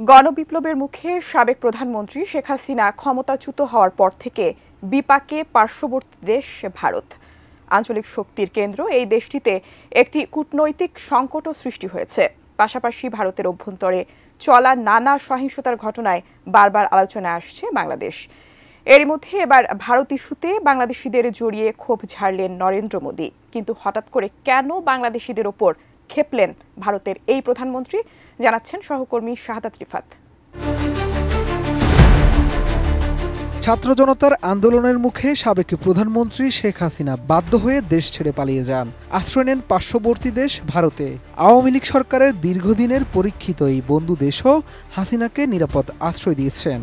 গণবিপ্লবের মুখে সাবেক প্রধানমন্ত্রী শেখ হাসিনা ক্ষমতাচ্যুত হওয়ার পর থেকে বিপাকে পার্শ্ববর্তী দেশ ভারত। আঞ্চলিক শক্তির কেন্দ্র এই দেশটিতে একটি কূটনৈতিক সংকটও সৃষ্টি হয়েছে। পাশাপাশি ভারতের অভ্যন্তরে চলা নানা সহিংসতার ঘটনায় বারবার আলোচনায় আসছে বাংলাদেশ। এরই মধ্যে এবার ভারত ইস্যুতে বাংলাদেশিদের জড়িয়ে ক্ষোভ ঝাড়লেন নরেন্দ্র মোদী। কিন্তু হঠাৎ করে কেন বাংলাদেশিদের ওপর ক্ষেপলেন ভারতের এই প্রধানমন্ত্রী, জানাচ্ছেন সহকর্মী শাহাদাত রিফাত। ছাত্র জনতার আন্দোলনের মুখে সাবেক প্রধানমন্ত্রী শেখ হাসিনা বাধ্য হয়ে দেশ ছেড়ে পালিয়ে যান। আশ্রয় নেন পার্শ্ববর্তী দেশ ভারতে। আওয়ামী লীগ সরকারের দীর্ঘদিনের পরীক্ষিত এই বন্ধু দেশও হাসিনাকে নিরাপদ আশ্রয় দিয়েছেন।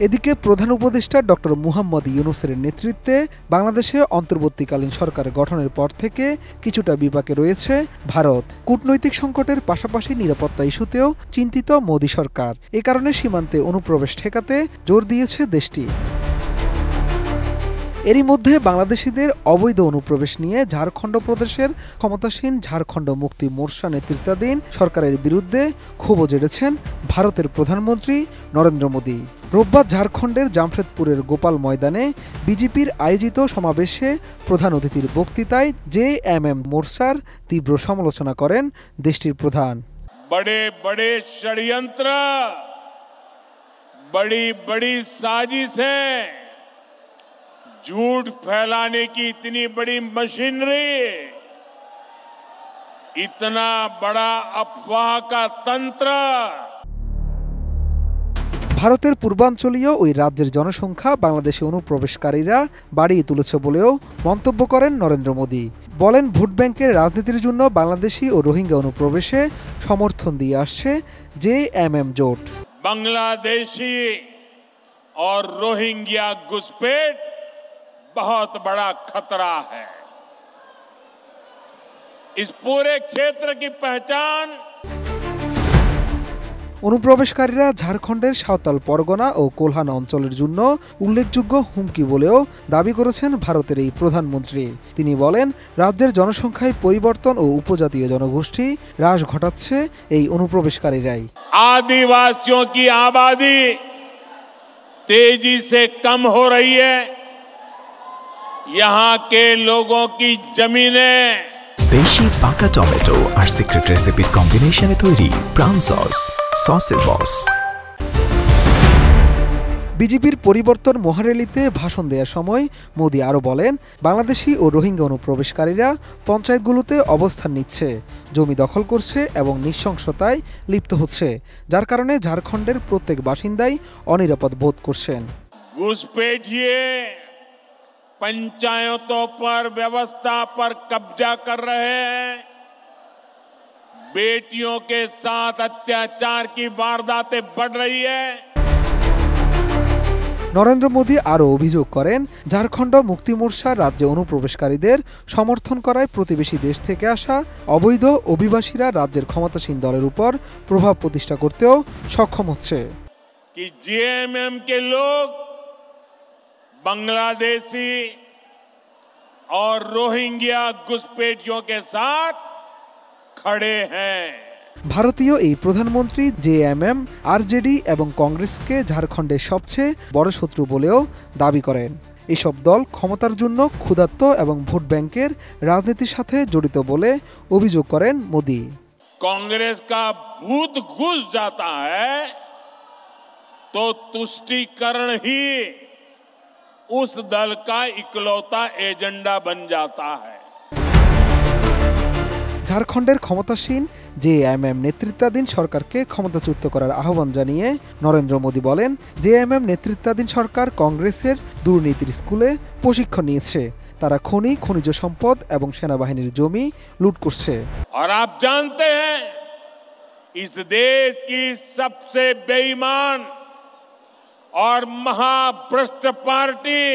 এদিকে প্রধান উপদেষ্টা ডক্টর মুহাম্মদ ইউনূসের নেতৃত্বে বাংলাদেশে অন্তর্বর্তীকালীন সরকার গঠনের পর থেকে কিছুটা বিপাকে রয়েছে ভারত। কূটনৈতিক সংকটের পাশাপাশি নিরাপত্তা ইস্যুতেও চিন্তিত মোদী সরকার। এ কারণে সীমান্তে অনুপ্রবেশ ঠেকাতে জোর দিয়েছে দেশটি। এরই মধ্যে বাংলাদেশিদের অবৈধ অনুপ্রবেশ নিয়ে ঝাড়খণ্ড প্রদেশের ক্ষমতাসীন ঝাড়খণ্ড মুক্তি মোর্চা নেতৃত্বাধীন সরকারের বিরুদ্ধে ক্ষোভও জেড়েছেন ভারতের প্রধানমন্ত্রী নরেন্দ্র মোদী। রোববার ঝাড়খণ্ডের জামশেদপুরের গোপাল ময়দানে বিজেপির আয়োজিত সমাবেশে প্রধান অতিথির বক্তৃতায় জেএমএম মোর্চার তীব্র সমালোচনা করেন দেশটির প্রধান। बड़े बड़े षड्यंत्र, बड़ी बड़ी साजिशें, झूठ फैलाने की इतनी बड़ी मशीनरी, इतना बड़ा अफवाह का तंत्र। ভারতের পূর্বাঞ্চলীয় ওই রাজ্যের জনসংখ্যা বাংলাদেশে অনুপ্রবেশকারীরা বাড়িয়ে তুলেছে বলেও মন্তব্য করেন নরেন্দ্র মোদী। বলেন, ভোট ব্যাংকের রাজনীতির জন্য বাংলাদেশি ও রোহিঙ্গা অনুপ্রবেশে সমর্থন দিয়ে আসছে জেএমএম জোট। बांग्लादेशी और रोहिंग्या घुसपैठ बहुत बड़ा खतरा है। इस पूरे क्षेत्र की पहचान। অনুপ্রবেশকারীরা ঝাড়খণ্ডের সাঁওতাল পরগনা ও কোলহান অঞ্চলের জন্য উল্লেখযোগ্য হুমকি বলেও দাবি করেছেন ভারতের এই প্রধানমন্ত্রী। তিনি বলেন, রাজ্যের জনসংখ্যায় পরিবর্তন ও উপজাতীয় জনগোষ্ঠী হ্রাস ঘটাচ্ছে এই অনুপ্রবেশকারীরাই। आदिवासियों की आबादी तेजी से कम हो रही है। यहाँ के लोगों की जमीनें দেশি পাকা টমেটো আর সিক্রেট রেসিপির কম্বিনেশনে তৈরি প্রাণ সসের বস। বিজেপির পরিবর্তন মহারেলিতে ভাষণ দেওয়ার সময় মোদী আরও বলেন, বাংলাদেশি ও রোহিঙ্গা অনুপ্রবেশকারীরা পঞ্চায়েতগুলোতে অবস্থান নিচ্ছে, জমি দখল করছে এবং নৃশংসতায় লিপ্ত হচ্ছে, যার কারণে ঝাড়খণ্ডের প্রত্যেক বাসিন্দাই অনিরাপদ বোধ করছেন। घुसपैठिए पंचायतों पर व्यवस्था पर कब्जा कर रहे हैं। बेटियों के साथ अत्याचार की वारदातें बढ़ रही है। নরেন্দ্র মোদী আরও অভিযোগ করেন, ঝাড়খণ্ড মুক্তি মোর্চা রাজ্যে অনুপ্রবেশকারীদের সমর্থন করায় প্রতিবেশী দেশ থেকে আসা অবৈধ অভিবাসীরা রাজ্যের ক্ষমতাসীন দলের উপর প্রভাব প্রতিষ্ঠা করতেও সক্ষম হচ্ছে। कि जेएमएम के लोग बांग्लादेशी और रोहिंग्या घुसपैठियों के साथ खड़े हैं। ভারতীয় এই প্রধানমন্ত্রী জেএমএম, আরজেডি এবং কংগ্রেসকে ঝাড়খণ্ডের সবচেয়ে বড় শত্রু বলেও দাবি করেন। এসব দল ক্ষমতার জন্য ক্ষুধার্ত এবং ভোট ব্যাংকের রাজনীতির সাথে জড়িত বলে অভিযোগ করেন মোদী। कांग्रेस का भूत घुस जाता है तो तुष्टीकरण ही उस दल का इकलौता एजेंडा बन जाता है। ঝাড়খণ্ডের ক্ষমতাসীন জেএমএম নেতৃত্বাধীন সরকারকে ক্ষমতাচ্যুত করার আহ্বান জানিয়ে নরেন্দ্র মোদী বলেন, জেএমএম নেতৃত্বাধীন সরকার কংগ্রেসের দুর্নীতির স্কুলে প্রশিক্ষণ নিয়েছে। তারা খনি, খনিজ সম্পদ এবং সেনাবাহিনীর জমি লুট করছে। और आप जानते हैं, इस देश की सबसे बेईमान और महाभ्रष्ट पार्टी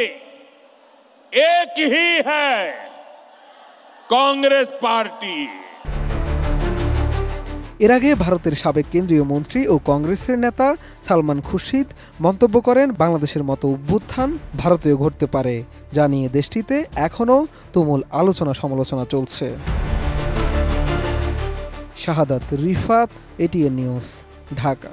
एक ही है, कांग्रेस पार्टी। এর আগে ভারতের সাবেক কেন্দ্রীয় মন্ত্রী ও কংগ্রেসের নেতা সালমান খুরশিদ মন্তব্য করেন, বাংলাদেশের মতো অভ্যুত্থান ভারতেও ঘটতে পারে, জানিয়ে দেশটিতে এখনও তুমুল আলোচনা সমালোচনা চলছে। শাহাদাত রিফাত, এটিএন নিউজ, ঢাকা।